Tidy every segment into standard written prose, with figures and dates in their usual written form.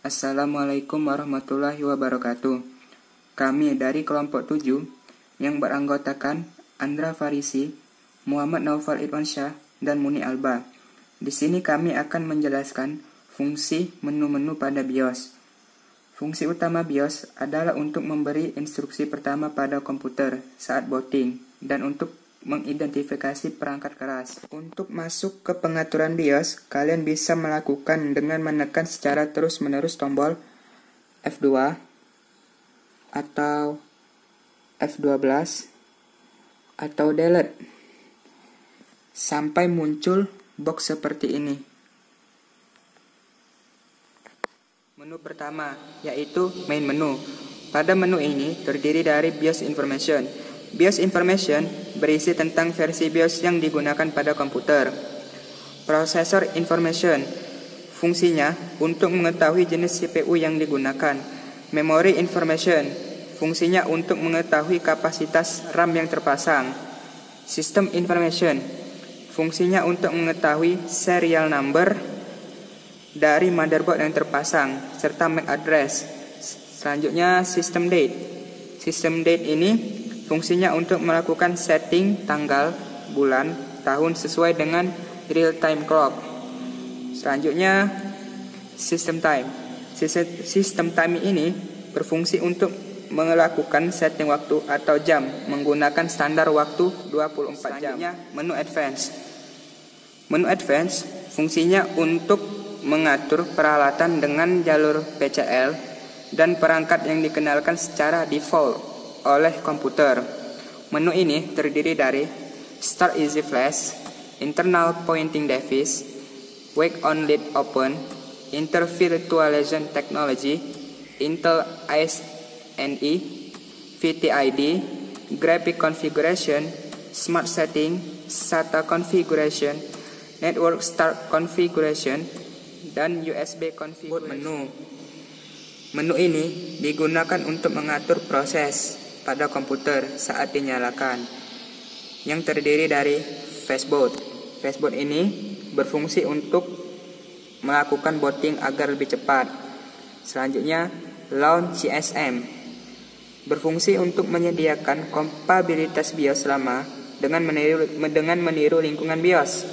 Assalamualaikum warahmatullahi wabarakatuh. Kami dari kelompok 7 yang beranggotakan Andra Farisi, Muhammad Naufal Irwansyah, dan Muni Alba. Di sini kami akan menjelaskan fungsi menu-menu pada BIOS. Fungsi utama BIOS adalah untuk memberi instruksi pertama pada komputer saat booting dan untuk mengidentifikasi perangkat keras. Untuk masuk ke pengaturan BIOS, kalian bisa melakukan dengan menekan secara terus-menerus tombol F2 atau F12 atau delete sampai muncul box seperti ini. Menu pertama yaitu main menu. Pada menu ini terdiri dari BIOS Information. BIOS Information berisi tentang versi BIOS yang digunakan pada komputer. Processor Information fungsinya untuk mengetahui jenis CPU yang digunakan. Memory Information fungsinya untuk mengetahui kapasitas RAM yang terpasang. System Information fungsinya untuk mengetahui serial number dari motherboard yang terpasang serta MAC address. Selanjutnya System Date. System Date ini fungsinya untuk melakukan setting tanggal, bulan, tahun sesuai dengan real-time clock. Selanjutnya, System Time. System Time ini berfungsi untuk melakukan setting waktu atau jam menggunakan standar waktu 24 jam. Selanjutnya, Menu Advance. Menu Advance fungsinya untuk mengatur peralatan dengan jalur PCL dan perangkat yang dikenalkan secara default oleh komputer. Menu ini terdiri dari Start Easy Flash, Internal Pointing Device, Wake on Lead Open, Intel Virtualization Technology, Intel ISNE, VTID, Graphic Configuration, Smart Setting, SATA Configuration, Network Start Configuration, dan USB Configuration. Menu ini digunakan untuk mengatur proses pada komputer saat dinyalakan, yang terdiri dari fastboot. Fastboot ini berfungsi untuk melakukan booting agar lebih cepat. Selanjutnya, Launch CSM berfungsi untuk menyediakan kompatibilitas BIOS lama dengan meniru lingkungan BIOS,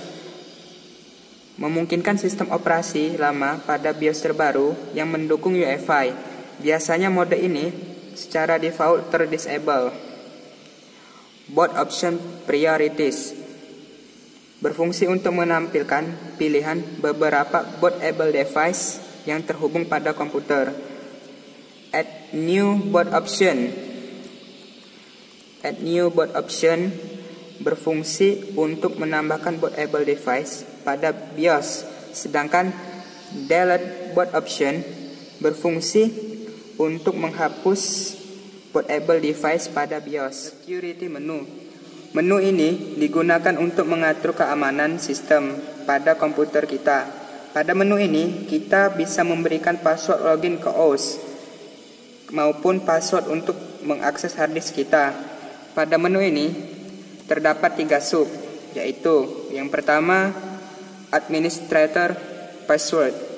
memungkinkan sistem operasi lama pada BIOS terbaru yang mendukung UEFI. Biasanya mode ini secara default terdisable. Boot Option Priorities berfungsi untuk menampilkan pilihan beberapa bootable device yang terhubung pada komputer. Add New Boot Option. Add New Boot Option berfungsi untuk menambahkan bootable device pada BIOS, sedangkan Delete Boot Option berfungsi untuk menghapus bootable device pada BIOS. Security Menu. Menu ini digunakan untuk mengatur keamanan sistem pada komputer kita. Pada menu ini, kita bisa memberikan password login ke OS maupun password untuk mengakses harddisk kita. Pada menu ini terdapat 3 sub, yaitu yang pertama Administrator Password.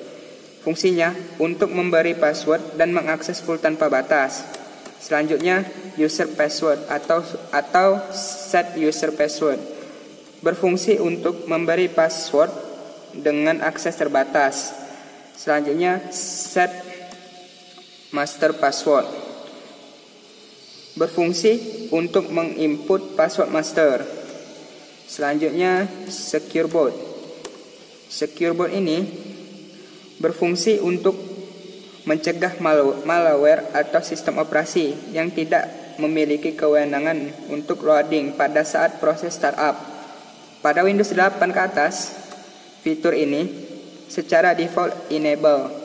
Fungsinya untuk memberi password dan mengakses full tanpa batas. Selanjutnya, User Password atau Set User Password berfungsi untuk memberi password dengan akses terbatas. Selanjutnya, Set Master Password berfungsi untuk menginput password master. Selanjutnya, Secure Boot. Secure Boot ini berfungsi untuk mencegah malware atau sistem operasi yang tidak memiliki kewenangan untuk loading pada saat proses startup. Pada Windows 8 ke atas, fitur ini secara default enable.